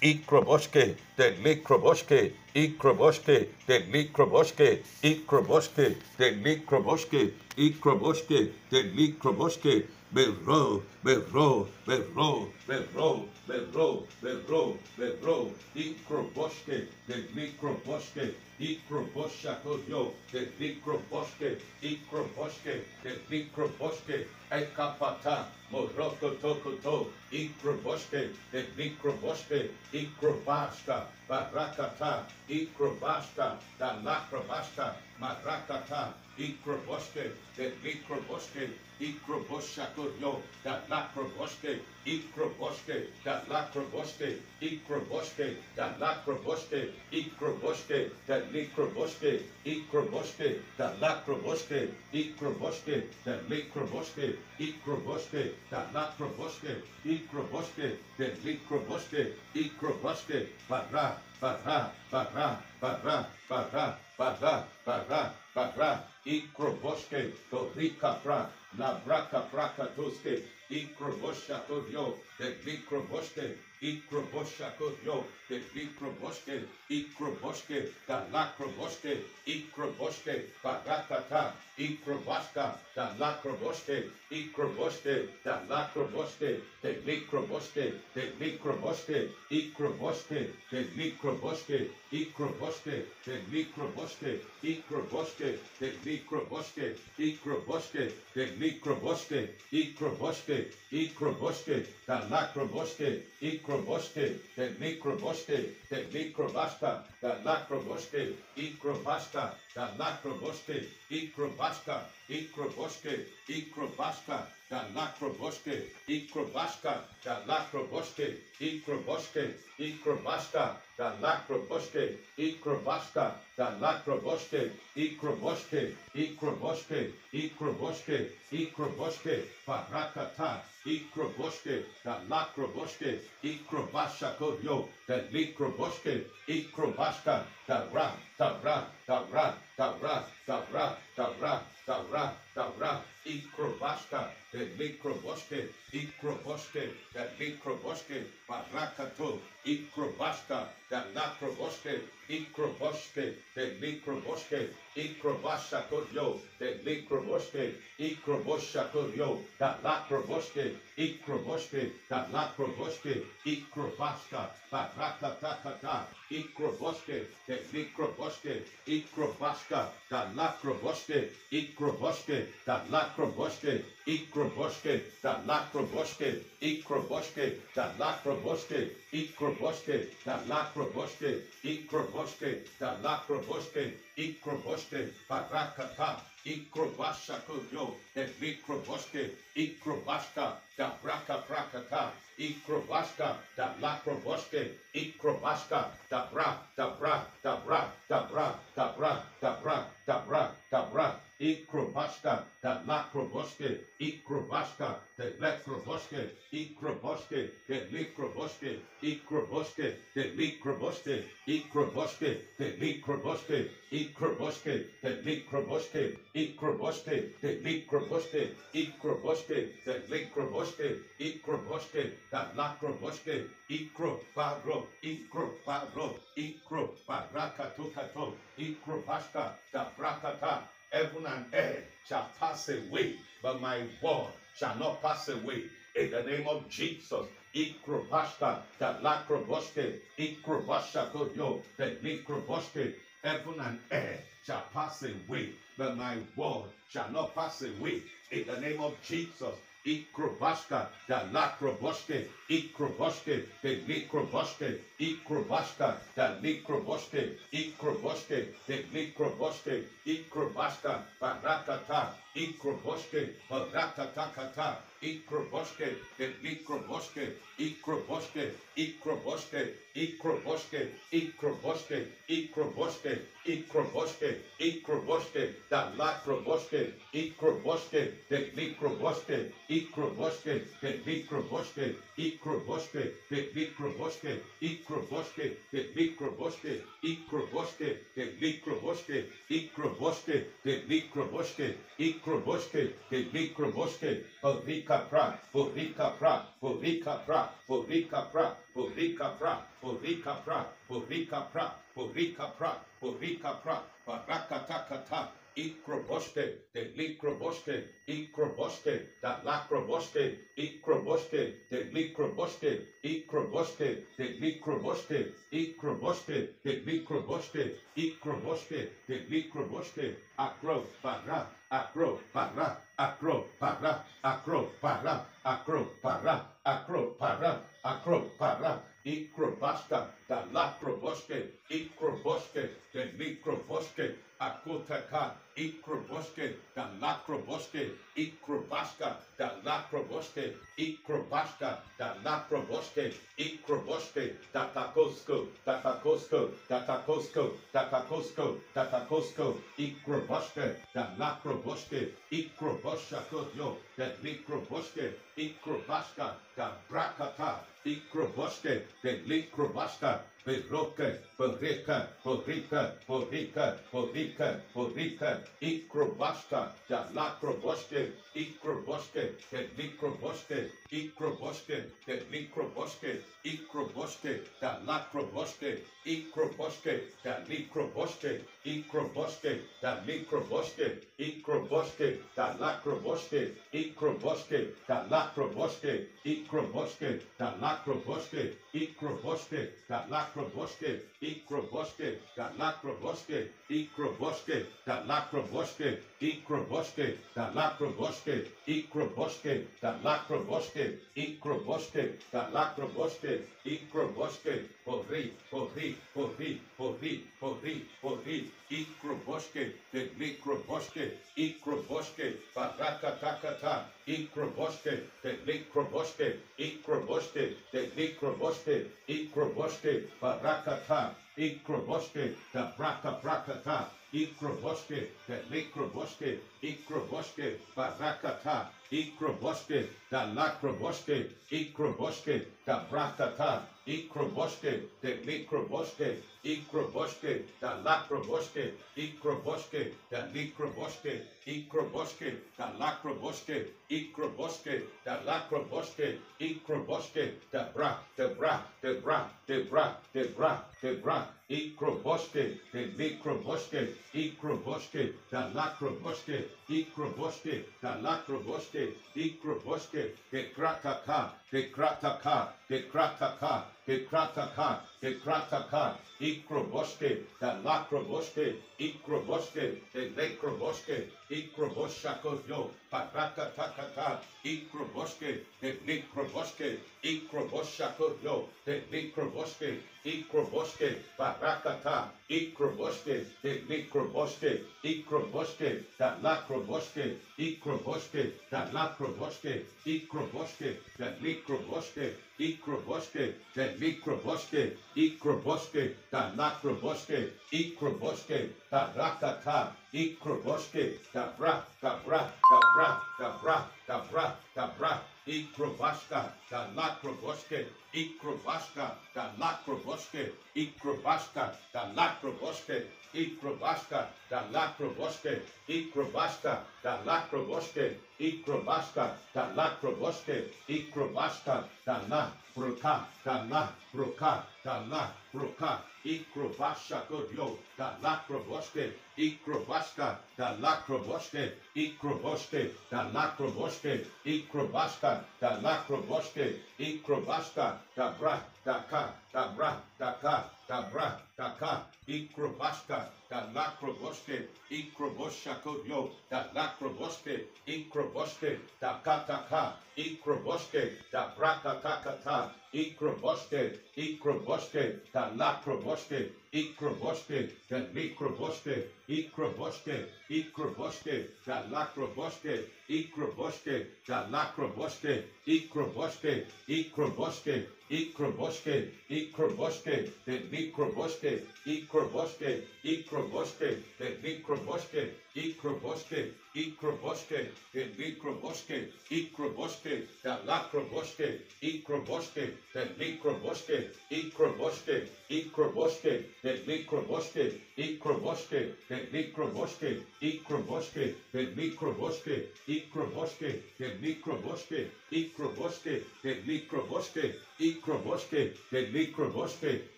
Ikroboske, da Likroboske, Ikroboske, da Likroboske, Ikroboske, da Likroboske, Ikroboske, da Likroboske, Berro, Berro, Berro, Berro, Berro, Berro, Berro, Ikroboske, da Likroboske, Ikrobosha Kodyo, da Likroboske, Ikroboske, da Likroboske, Ekapata, Moroko Tokoto, Ikroboske, da Likroboske, Ikrobaska, Barakata, Ikrobashka, da Lakrobashka, Marakata, Ikroboske, the Likroboske, Ikroboshakuryo, da Lakroboske, Ikroboske, da Lakroboske, Ikroboske, da Lakroboske, Ikroboske, da Likroboske, Ikroboske, da Lakroboske, Ikroboske, da Likroboske, Ikroboske, da Lakroboske, Ikroboske, da Likroboske, Ikroboske, Bara, Bara, Bara, Bara, Bara, Bara, Bara, Bara, Ikroboske, Torika Pra, La Braca Praca Tuske, Ikrobosha Toryo, the Likroboske, Ikrobosha Toryo, the Likroboske, Ikroboske, the Lakroboske, Ikroboske, Barakata, Ikrobaska, the Lakroboske, Ikroboske, the Lakroboske, the Likroboske, the Likroboske, Ikroboske, the Likroboske, Ikroboske, the Likroboske, Ikroboske, the Likroboske, Ikroboske, the Likroboske, Ikroboske, Ikroboske, the Lakroboske, Ikroboske, the Likroboske, the Likrobaska, the Lakroboske, Ikrobasta, the Lakroboske, Ikrobaska, Ikroboske, Ikrobaska, the Lakroboske, Ikrobaska, the Lakroboske, Ikroboske, Ikrobaska, the Lakroboske, Ikrobaska, the Lakroboske, Ikroboske, Ikroboske, Ikroboske, Ikroboske, Barakata, Ikroboske, the Lakroboske, Ikrobasha Kodyo, the Likroboske, Ikrobaska, the Ra, the Ra, the Ra, the Ra, the Ra, the Ra, the Ra, the Ra, Ikrobaska, the Likroboske, Ikroboske, the Likroboske, Barakato, Ikrobaska, the Lakroboske, Ikroboske, the Likroboske, Ikrobasha Kodyo, the Likroboske, Ikrobosha Kodyo, the Lakroboske, Ikroboske, the Lakroboske, Ikrobaska, Barakatakata, Ikroboske, the Likroboske, Ikrobaska, the Lakroboske, Ikroboske, the Lakroboske, Ikroboske, the Lakroboske, Ikroboske, the Lakroboske, Ikroboske, the Lakroboske, Ikroboske, the Lakroboske, Ikroboske, Barakata, Ikrobasha Kodyo, the Likroboske, Ikrobaska, the Braka Prakata, Ikrobaska, the Lakroboske, Ikrobaska, the Bra, the Bra, the Bra, the Bra, the Bra, the Bra, the Bra, the Bra, Ikrobaska, the Lakroboske, Ikrobaska, the Lakroboske, Ikroboske, the Likroboske, Ikroboske, the Likroboske, Ikroboske, the Likroboske, Ikroboske, the Likroboske, Ikroboske, the Likroboske, Ikroboske, the Likroboske, Ikroboske, the Lakroboske, Ikrobaro, Ikrobaro, Ikrobarakatukato, Ikrobaska, the Brakata. Heaven and earth shall pass away, but my word shall not pass away. In the name of Jesus, Ikrobashka, the Lakroboske, Ikrobasha Kodyo, the Likroboske, heaven and earth shall pass away, but my word shall not pass away. In the name of Jesus, Ikrobashka, the Lakroboske, Ikroboske, the Likroboske, Ikrobashka, the Likroboske, Ikroboske, the Likroboske, Ikrobashka, Barakata, Ikroboske, Barakatakata, Ikroboske, the Likroboske, Ikroboske, Ikroboske, Ikroboske, Ikroboske, Ikroboske, Ikroboske, Ikroboske, the Lakroboske, Ikroboske, the Likroboske, Ikroboske, the Likroboske, Ikroboske, the Likroboske, Ikroboske, the Likroboske, Ikroboske, the Likroboske, Ikroboske, the Likroboske, Ikroboske, the Likroboske, Borika pra, Borika pra, Borika pra, Borika pra, Borika pra, Borika pra, Borika pra, Borika pra, Borika pra, Barakatakata, Ikroboske, the Likroboske, Ikroboske, the Lakroboske, Ikroboske, the Likroboske, Ikroboske, the Likroboske, Ikroboske, the Likroboske, Ikroboske, the Likroboske, Akro, Bara, Akro, Bara, Akro, Bara, Akro, Bara, Akro, Bara, Akro, Bara, Akro, Bara, Ikrobaska, da Lakroboske, Ikroboske, the Likroboske, Akotaka, Ikroboske, da Lakroboske, Ikrobaska, da Lakroboske, Ikrobaska, da Lakroboske, Ikroboske, Tatakosko, Tatakosko, Tatakosko, Tatakosko, Tatakosko, Ikroboske, da Lakroboske, Ikroboshakotyo, da Likroboske, Ikrobaska, da Brakata, Ikroboske, the Likrobaska, Beroke, Bereka, Borika, Borika, Borika, Borika, Ikrobaska, da Lakroboske, Ikroboske, the Likroboske, Ikroboske, the Likroboske, Ikroboske, da Lakroboske, Ikroboske, da Likroboske, Ikroboske, da Likroboske, Ikroboske, da Lakroboske, Ikroboske, da Lakroboske, Ikroboske, da Lakroboske, Ikroboske, da Lakroboske, Ikroboske, da Lakroboske, Ikroboske, da Lakroboske, Ikroboske, da Lakroboske, Ikroboske, da Lakroboske, Ikroboske, da Lakroboske, Ikroboske, Pori, Pori, Pori, Pori, Pori, Pori, Ikroboske, the Likroboske, Ikroboske, Barakatakata, Ikroboske, the Likroboske, Ikroboske, the Likroboske, Ikroboske, Barakata, Ikroboske, the Braka Brakata, Ikroboske, the Likroboske, Ikroboske, Barakata, Ikroboske, the Lakroboske, Ikroboske, the Brakata, Ikroboske, the Likroboske, Ikroboske, the Lakroboske, Ikroboske, the Likroboske, Ikroboske, the Lakroboske, Ikroboske, the Lakroboske, Ikroboske, the Bra, the Bra, the Bra, the Bra, the Bra, the Bra, Ikroboske, the Likroboske, Ikroboske, the Lakroboske, Ikroboske, the Lakroboske, Ikroboske, the Krataka, the Krataka, the Krataka, the Krataka, the Krataka, Ikroboske, the Lakroboske, Ikroboske, the Lekroboske, Ikroboshakotyo, Parakatakata, Ikroboske, the Likroboske, Ikroboshakotyo, the Likroboske, Ikroboske, Barakata, Ikroboske, the Likroboske, Ikroboske, the Lakroboske, Ikroboske, the Lakroboske, Ikroboske, the Likroboske, Ikroboske, the Likroboske, Ikroboske, the Lakroboske, Ikroboske, the Rakata, Ikroboske, the Bra, the Bra, the Bra, the Bra, the Bra, the Bra, Ikrobaska, the Lakroboske, Ikrobaska, the Lakroboske, Ikrobaska, the Lakroboske, Ikrobaska, the Lakroboske, Ikrobaska, the Lakroboske, Ikrobaska, the Lakroboske, Ikrobaska, the La Bruka, the La Bruka, the La Bruka, Ikrobasha Godyo, the Lakroboske, Ikrobaska, the Lakroboske, Ikroboske, the Lakroboske, Ikrobaska, the Lakroboske, Ikrobaska, the Bra, Daka, the Bra, Daka, the Bra, Daka, Ikrobaska, the Lakroboske, Ikrobosha Kodyo, the Lakroboske, Ikroboske, the Kataka, Ikroboske, the Brakatakata, Ikroboske, Ikroboske, the Lakroboske, Ikroboske, the Likroboske, Ikroboske, Ikroboske, the Lakroboske, Ikroboske, the Lakroboske, Ikroboske, Ikroboske, Ikroboske, Ikroboske, the Likroboske, Ikroboske, Ikroboske, the Likroboske, Ikroboske, Ikroboske, the Likroboske, Ikroboske, the Lakroboske, Ikroboske, the Likroboske, Ikroboske, Ikroboske, the Likroboske, Ikroboske, the Likroboske, Ikroboske, the Likroboske, Ikroboske, the Likroboske, Ikroboske, the Likroboske, Ikroboske, the Likroboske,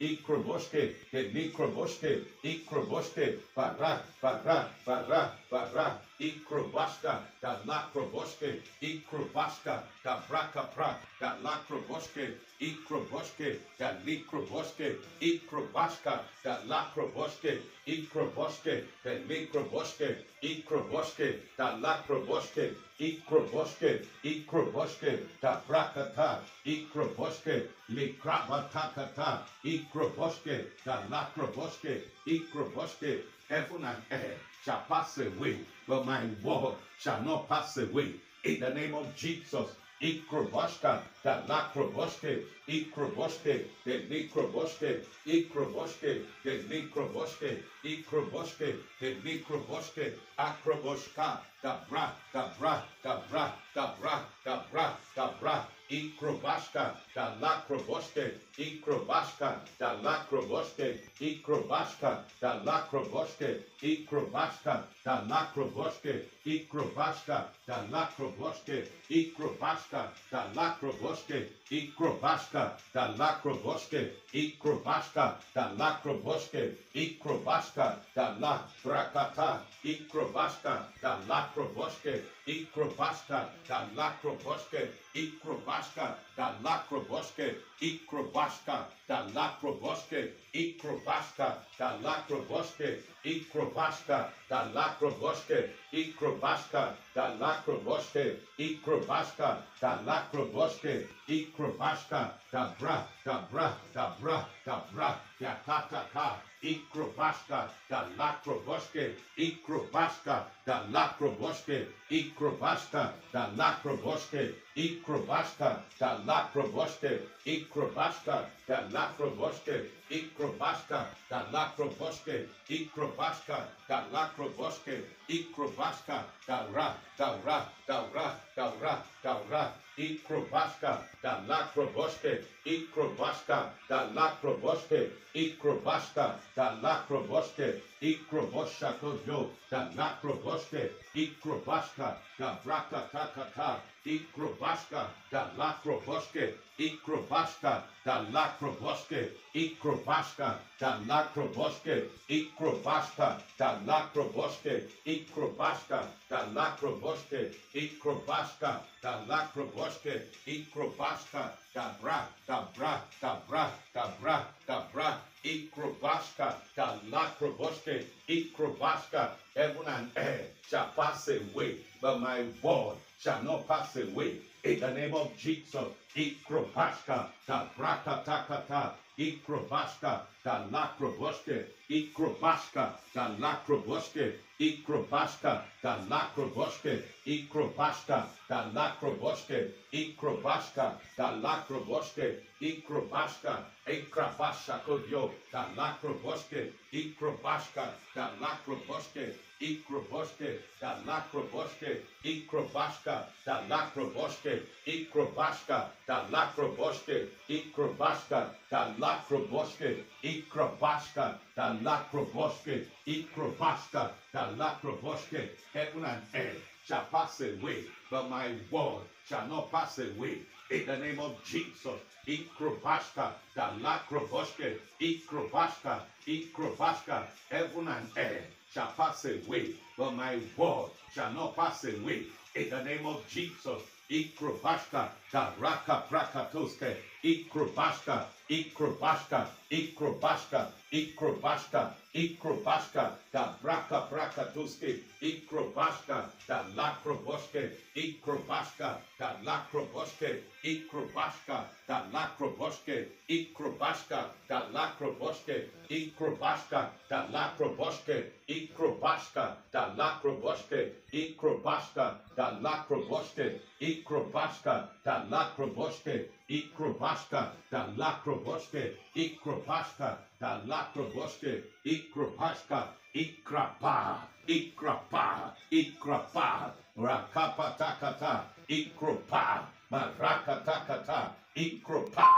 Ikroboske, the Likroboske, Ikroboske, Bara, Bara, Bara, Bara, Ikrobaska, the Lakroboske, Ikrobaska, the Braka Prak, the Lakroboske, Ikroboske, the Likroboske, Ikrobaska, the Lakroboske, ikroboske, the likroboske, ikroboske, the lakroboske, ikroboske, the brakata, ikroboske, likrabatakata, ikroboske, the lakroboske, ikroboske. Heaven and earth shall pass away, but my word shall not pass away. In the name of Jesus. Ikroboska, the lakroboske, ikroboske, the likroboske, ikroboske, the likroboske, ikroboske, the likroboske, akroboska, the bra, the bra, the bra, the bra, the bra, the bra, ikrobaska, the lakroboske, ikrobaska, the lakroboske, ikrobaska, the lakroboske, ikrobaska, the lakroboske, ikrobaska, the lakroboske, ikrobaska, the lakroboske, ikrobaska, the lakroboske, ikrobaska, the lakroboske, ikrobaska, the la brakata, ikrobaska, the lakroboske, ikrobaska, the lakroboske, ikrobaska, the lakroboske, ikrobaska, the lakroboske, ikrobaska, the lakroboske, ikrobaska, the lakroboske, ikrobaska, the lakroboske, ikrobaska, the lakroboske, ikrobaska, the bra, the bra, the bra, the bra, the kataka, ikrobaska, the lakroboske, ikrobaska, the lakroboske, ikrobaska, the lakroboske, ikrobaska, the lakroboske, ikrobaska, the lakroboske, ikrobaska, the lakroboske, ikrobaska, the lakroboske, ikrobaska, the ra, the ra, the ra, the ra, the ra, ikrobaska, the lakroboske, ikrobaska, the lakroboske, ikrobaska, the lakroboske, ikrobosha kojo, the lakroboske, ikrobaska, the brakatakata, ikrobaska, the lakroboske, ikrobaska, the lakroboske, ikrobaska, the lakroboske, ikrobaska, the lakroboske, ikrobaska, the lakroboske, ikrobaska, the lakroboske, ikrobaska, the bra, the bra, the bra, the bra, the bra, ikrobaska, the lakroboske, ikrobaska. Heaven and earth shall pass away, but my word shall not pass away. In the name of Jesus, ikrobaska, the brakatakata, ikrobaska, the lakroboske, ikrobaska, the lakroboske, ikrobaska, the lakroboske, ikrobaska, the lakroboske, ikrobaska, the lakroboske, ikrobaska, ikrabasha kodyo, the lakroboske, ikrobaska, the lakroboske, ikroboske, the lakroboske, ikrobaska, the lakroboske, ikrobaska, the lakroboske, ikrobaska, the lakroboske, ikrobaska, the lakroboske, ikrobaska, the lakroboske. Heaven and earth shall pass away, but my word shall not pass away. In the name of Jesus, ikrobaska, the lakroboske, ikrobaska, ikrobaska. Heaven and earth shall pass away, but my word shall not pass away. In the name of Jesus, ikrobaska, the raka prakatoske, ikrobaska, ikrobaska, ikrobaska, ikrobaska, ikrobaska, the braka prakatoske, ikrobaska, the lakroboske, ikrobaska, the lakroboske, ikrobaska, the lakroboske, ikrobaska, the lakroboske, ikrobaska, the lakroboske, ikrobaska, the lakroboske, ikrobaska, the lakroboske, ikrobaska, the lakroboske, ikrobaska, the lakroboske, ikrobaska, the lakroboske, ikrobaska, ikrapa, ikrapa, ikrapa, rakapatakata, ikropa, marakatakata, ikropa,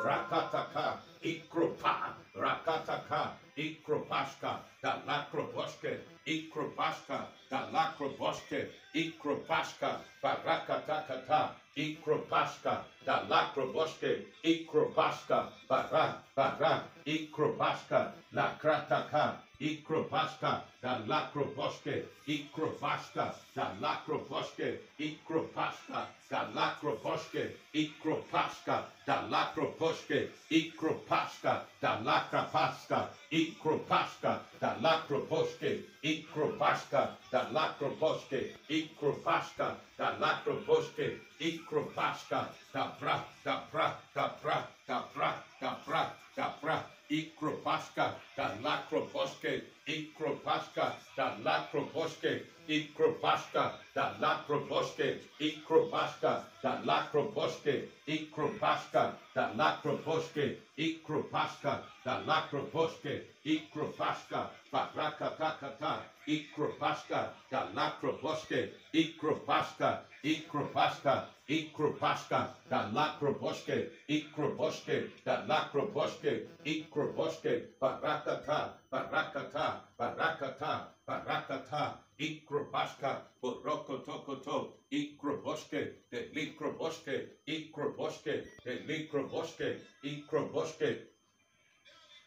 rakataka, ikropa, rakataka, ikropaska, the lakroboske, ikropaska, the lakroboske, ikropaska, barakatakata, ikropaska, the lakroboske, ikropaska, bara, ikropaska, lakrataka, Ikropashka, da lacroboske, Ikropashka, da lacroboske, Ikropashka, da lacroboske, Ikropashka, da lacroboske, Ikropashka, da lacroboske, Ikropashka, da lacroboske, Ikropashka, da lacroboske, Ikropashka, da lacroboske, Ikropashka, da bra, da bra, da bra, da bra, da bra, da bra, Ikropashka, da lacroboske, Ikropashka, da lacroboske, Ikropashka, da lacroboske, Ikropashka, da lacroboske, Ikropashka, da lacroboske, Ikropashka, da lacroboske, Ikropashka, Barakatakata, Ikropashka, da lacroboske, Ikropashka, Ikropashka, Ikropashka, da lacroboske, Ikroboske, da lacroboske, Ikroboske, Barakata, Barakata, Barakata, Barakata, Ikropashka, Borokotokoto, Ikroboske, de Likroboske, Ikroboske, de Likroboske, Ikroboske,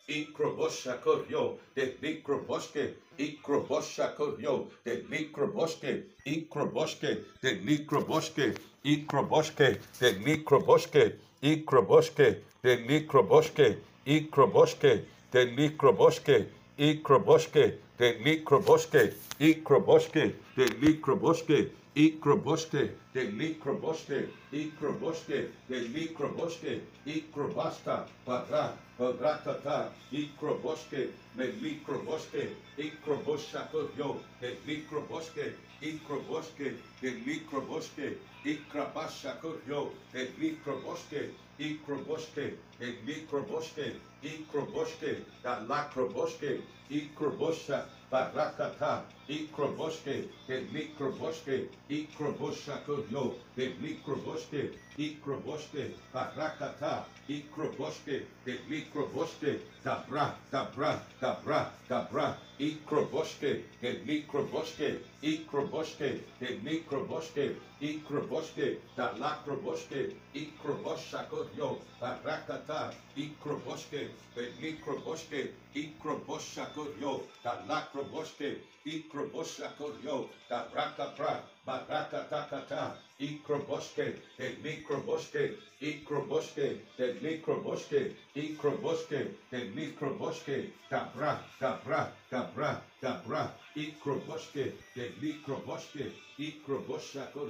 Ikroboshako, de Likroboske, Ikroboshako, de Likroboske, Ikroboske, de Likroboske, Ikroboske, de Likroboske, Ikroboske, de Likroboske, Ikroboske, de Likroboske, Ikroboske, de Likroboske, Ikroboske, de Likroboske, Ikroboske, de Likroboske, Ikroboske, de Likroboske, Ikrobasta, Barakata, Ikroboske, de Likroboske, Ikroboshako, de Likroboske, Ikroboske, de Likroboske, Ikrabashako, de Likroboske, Ikroboske, de Likroboske, Ikroboske, da lacroboske, Ikrobosha, Barakata, Ikroboske, de Likroboske, Ikroboshako, de Likroboske, Ikroboske, Barakata, Ikroboske, de Likroboske, Dabra, Dabra, Dabra, Dabra, Ikroboske, de Likroboske, Ikroboske, de Likroboske, Ikroboske, da lacroboske, Ikroboshako, Barakata, Ikroboske, de Likroboske, Ikroboshako, da lacroboske, Ikroboshako, da Rakapra, Barakatakata, Ikroboske, de Likroboske, Ikroboske, de Likroboske, Ikroboske, de Likroboske, Dabra, Dabra, Dabra, Dabra, Ikroboske, de Likroboske, Ikroboshako,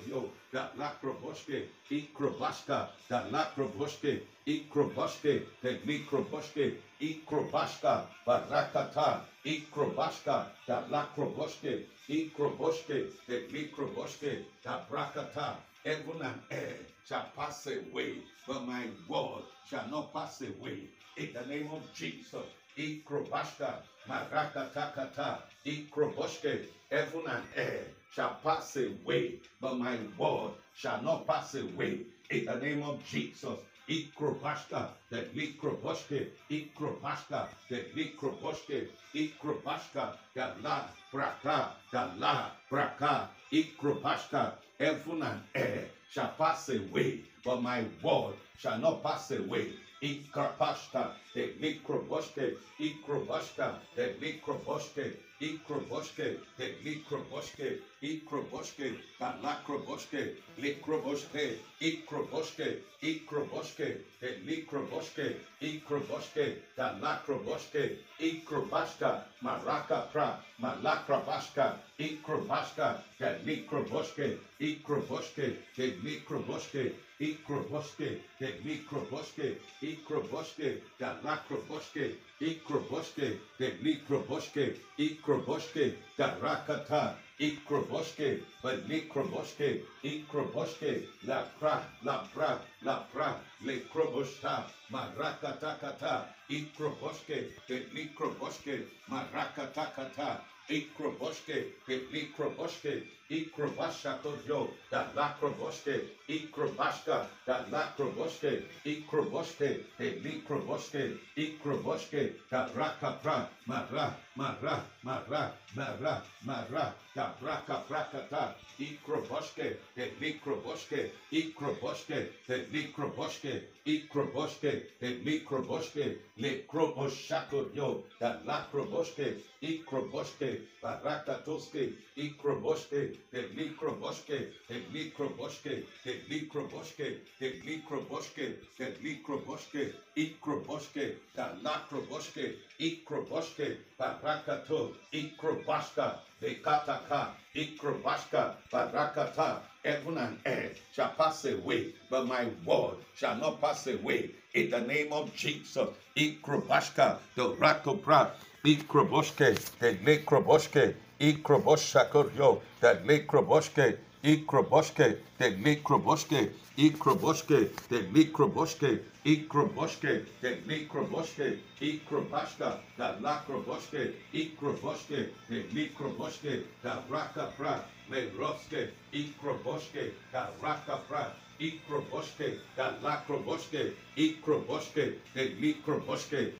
da lacroboske, Ikrobaska, da lacroboske, Ikroboske, de Likroboske, Ikrobashka, Barakata, Ikrobashka, da lacroboske, Ikroboske, de Likroboske, da Brakata. Heaven and earth shall pass away, but my word shall not pass away. In the name of Jesus, Ikrobashka, Marakatakata, Ikroboske, heaven and earth shall pass away, but my word shall not pass away. In the name of Jesus, Ikrobashka, the Likroboske, Ikrobashka, the Likroboske, Ikrobashka, the La Braka, the La Braka, Ikrobashka, heaven and earth shall pass away, but my word shall not pass away. Ikrobashka, the Likroboske, Ikrobashka, the Likroboske, Ikroboske, the Likroboske, Ikroboske, the Lacroboske, Likroboske, Ikroboske, Ikroboske, the Likroboske, Ikroboske, the Lacroboske, Ikrobashka, Marakapra, Malakrabashka, Ikrobashka, the Likroboske, Ikroboske, the Likroboske, Ikroboske, the Likroboske, Ikroboske, the Lacroboske, Ikroboske, the Likroboske, Ikroboske, the Rakata, Ikroboske, but Likroboske, Ikroboske, la pra, la pra, la pra, Likrobosta, Marakatakata, Ikroboske, the Likroboske, Marakatakata, Ikroboske, the Likroboske, Ikrobashako, the Lacroboske, Ikrobashka, the Lacroboske, Ikroboske, the Likroboske, Ikroboske, the Rakapra, Mara, Mara, Mara, Mara, Mara, Cabraca, Bracata, Ikroboske, the Mikroboske, Ikroboske, the Mikroboske, Ikroboske, the Mikroboske, Le Kroboshako, yo, the Lacroboske, Ikroboske, Barakatoske, Ikroboske, the Mikroboske, the Mikroboske, the Mikroboske, the Mikroboske, the Mikroboske, Ikroboske, the Lacroboske, Ikroboske, Barakato, Ikrobashka, Bekataka, Ikrobashka, Barakata. Heaven and earth shall pass away, but my word shall not pass away. In the name of Jesus, Ikrobashka, the Rakopra, Ikroboshke, the Nekroboshke, Ikroboshakoryo, the Nekroboshke, Ikroboshke, the Nekroboshke, Ikroboshke, the Nekroboshke, Ikroboshke, the Nekroboshke, Ikrobashka, the Lakroboshke, Ikroboshke, the Nekroboshke, the Rakapra, Leroske, Ikroboshke, the Rakapra, Ikroboshke, the Lakroboshke, Ikroboshke, the Nekroboshke,